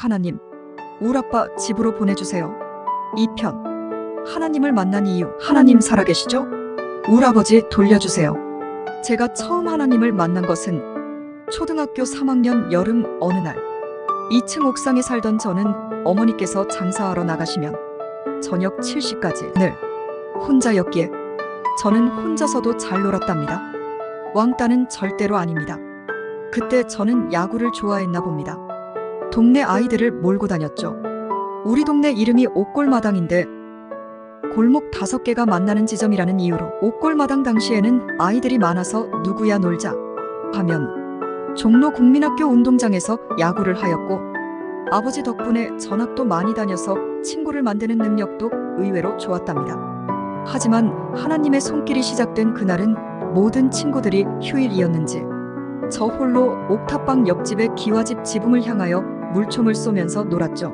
하나님, 울아빠 집으로 보내주세요. 2편. 하나님을 만난 이유. 하나님 살아계시죠? 울아버지 돌려주세요. 제가 처음 하나님을 만난 것은 초등학교 3학년 여름 어느 날, 2층 옥상에 살던 저는 어머니께서 장사하러 나가시면 저녁 7시까지 늘 혼자였기에 저는 혼자서도 잘 놀았답니다. 왕따는 절대로 아닙니다. 그때 저는 야구를 좋아했나 봅니다. 동네 아이들을 몰고 다녔죠. 우리 동네 이름이 옥골마당인데 골목 5개가 만나는 지점이라는 이유로 옥골마당 당시에는 아이들이 많아서 누구야 놀자 하면 종로 국민학교 운동장에서 야구를 하였고, 아버지 덕분에 전학도 많이 다녀서 친구를 만드는 능력도 의외로 좋았답니다. 하지만 하나님의 손길이 시작된 그날은 모든 친구들이 휴일이었는지 저 홀로 옥탑방 옆집의 기와집 지붕을 향하여 물총을 쏘면서 놀았죠.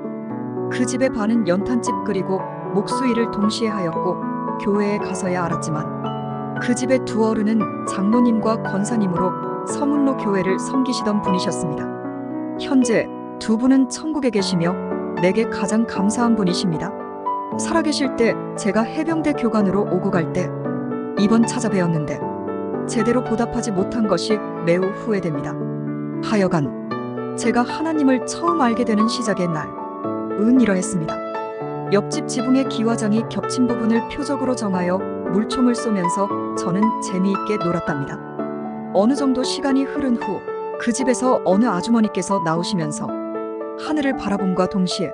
그 집의 반은 연탄집 그리고 목수일을 동시에 하였고, 교회에 가서야 알았지만 그 집의 두 어른은 장로님과 권사님으로 서문로 교회를 섬기시던 분이셨습니다. 현재 두 분은 천국에 계시며 내게 가장 감사한 분이십니다. 살아계실 때 제가 해병대 교관으로 오고 갈 때 이번 찾아뵈었는데 제대로 보답하지 못한 것이 매우 후회됩니다. 하여간 제가 하나님을 처음 알게 되는 시작의 날은 이러했습니다. 옆집 지붕의 기와장이 겹친 부분을 표적으로 정하여 물총을 쏘면서 저는 재미있게 놀았답니다. 어느 정도 시간이 흐른 후 그 집에서 어느 아주머니께서 나오시면서 하늘을 바라봄과 동시에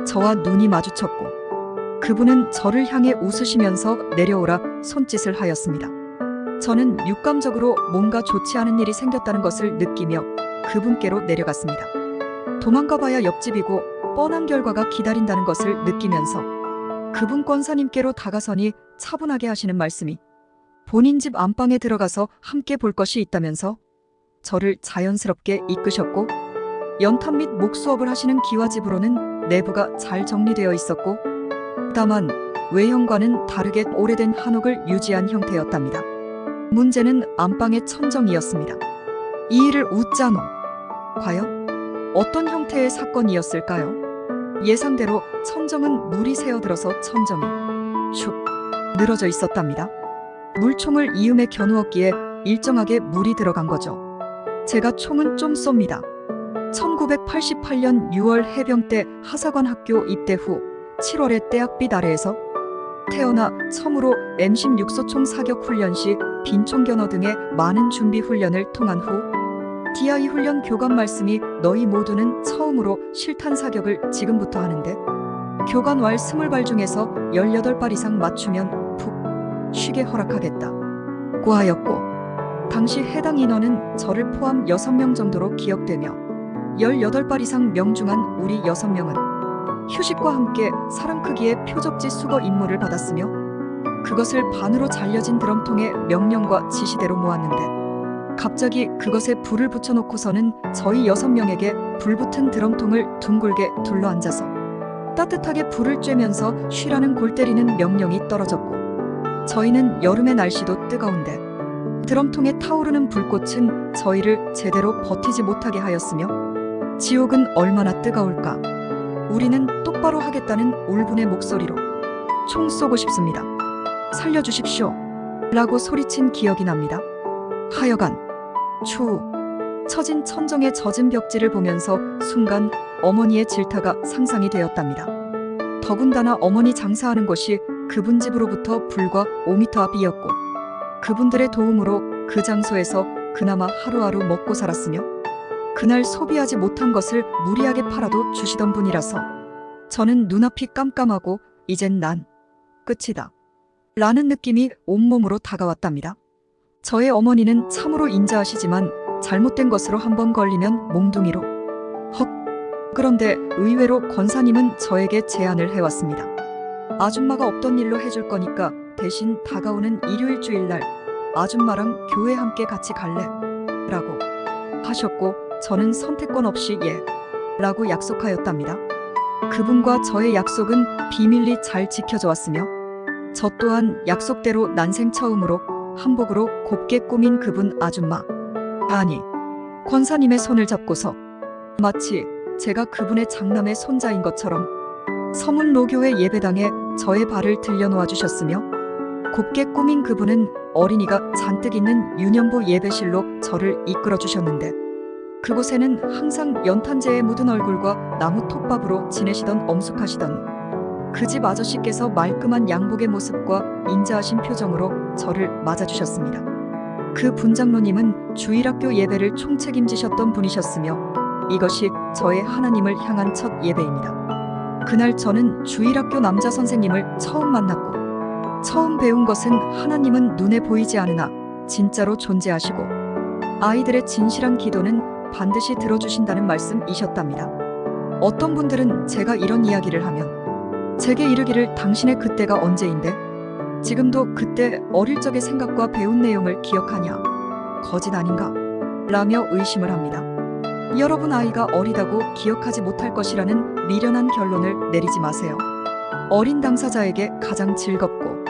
저와 눈이 마주쳤고, 그분은 저를 향해 웃으시면서 내려오라 손짓을 하였습니다. 저는 육감적으로 뭔가 좋지 않은 일이 생겼다는 것을 느끼며 그분께로 내려갔습니다. 도망가봐야 옆집이고 뻔한 결과가 기다린다는 것을 느끼면서 그분 권사님께로 다가서니 차분하게 하시는 말씀이 본인 집 안방에 들어가서 함께 볼 것이 있다면서 저를 자연스럽게 이끄셨고, 연탄 및 목수업을 하시는 기와집으로는 내부가 잘 정리되어 있었고, 다만 외형과는 다르게 오래된 한옥을 유지한 형태였답니다. 문제는 안방의 천정이었습니다. 이 일을 웃자노. 과연 어떤 형태의 사건이었을까요? 예상대로 천정은 물이 새어들어서 천정이 슉 늘어져 있었답니다. 물총을 이음에 겨누었기에 일정하게 물이 들어간 거죠. 제가 총은 좀 쏩니다. 1988년 6월 해병대 하사관 학교 입대 후 7월에 떼약빛 아래에서 태어나 처음으로 M16 소총 사격 훈련 시 빈총 겨눠 등의 많은 준비 훈련을 통한 후 DI 훈련 교관 말씀이 너희 모두는 처음으로 실탄 사격을 지금부터 하는데 교관 왈 20발 중에서 18발 이상 맞추면 푹 쉬게 허락하겠다고 하였고, 당시 해당 인원은 저를 포함 6명 정도로 기억되며 18발 이상 명중한 우리 6명은 휴식과 함께 사람 크기의 표적지 수거 임무를 받았으며, 그것을 반으로 잘려진 드럼통에 명령과 지시대로 모았는데 갑자기 그것에 불을 붙여놓고서는 저희 6명에게 불붙은 드럼통을 둥글게 둘러앉아서 따뜻하게 불을 쬐면서 쉬라는 골 때리는 명령이 떨어졌고, 저희는 여름의 날씨도 뜨거운데 드럼통에 타오르는 불꽃은 저희를 제대로 버티지 못하게 하였으며, 지옥은 얼마나 뜨거울까. 우리는 똑바로 하겠다는 울분의 목소리로 총 쏘고 싶습니다. 살려주십시오. 라고 소리친 기억이 납니다. 하여간 추후 처진 천정의 젖은 벽지를 보면서 순간 어머니의 질타가 상상이 되었답니다. 더군다나 어머니 장사하는 곳이 그분 집으로부터 불과 5m 앞이었고, 그분들의 도움으로 그 장소에서 그나마 하루하루 먹고 살았으며, 그날 소비하지 못한 것을 무리하게 팔아도 주시던 분이라서 저는 눈앞이 깜깜하고 이젠 난 끝이다 라는 느낌이 온몸으로 다가왔답니다. 저의 어머니는 참으로 인자하시지만 잘못된 것으로 한번 걸리면 몽둥이로 헉. 그런데 의외로 권사님은 저에게 제안을 해왔습니다. 아줌마가 없던 일로 해줄 거니까 대신 다가오는 일요일 주일날 아줌마랑 교회 함께 같이 갈래? 라고 하셨고, 저는 선택권 없이 예 라고 약속하였답니다. 그분과 저의 약속은 비밀리 잘 지켜져 왔으며, 저 또한 약속대로 난생 처음으로 한복으로 곱게 꾸민 그분 아줌마, 아니 권사님의 손을 잡고서 마치 제가 그분의 장남의 손자인 것처럼 서문로교회 예배당에 저의 발을 들여놓아 주셨으며 곱게 꾸민 그분은 어린이가 잔뜩 있는 유년부 예배실로 저를 이끌어 주셨는데 그곳에는 항상 연탄재에 묻은 얼굴과 나무 톱밥으로 지내시던 엄숙하시던 그 집 아저씨께서 말끔한 양복의 모습과 인자하신 표정으로 저를 맞아주셨습니다. 그 분장로님은 주일학교 예배를 총책임지셨던 분이셨으며 이것이 저의 하나님을 향한 첫 예배입니다. 그날 저는 주일학교 남자 선생님을 처음 만났고 처음 배운 것은 하나님은 눈에 보이지 않으나 진짜로 존재하시고 아이들의 진실한 기도는 반드시 들어주신다는 말씀이셨답니다. 어떤 분들은 제가 이런 이야기를 하면 제게 이르기를 당신의 그때가 언제인데 지금도 그때 어릴 적의 생각과 배운 내용을 기억하냐? 거짓 아닌가? 라며 의심을 합니다. 여러분 아이가 어리다고 기억하지 못할 것이라는 미련한 결론을 내리지 마세요. 어린 당사자에게 가장 즐겁고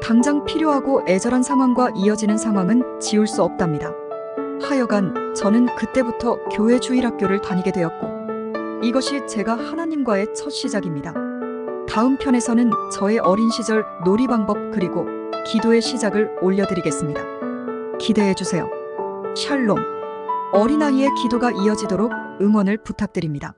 당장 필요하고 애절한 상황과 이어지는 상황은 지울 수 없답니다. 하여간 저는 그때부터 교회 주일학교를 다니게 되었고 이것이 제가 하나님과의 첫 시작입니다. 다음 편에서는 저의 어린 시절 놀이 방법 그리고 기도의 시작을 올려드리겠습니다. 기대해주세요. 샬롬. 어린아이의 기도가 이어지도록 응원을 부탁드립니다.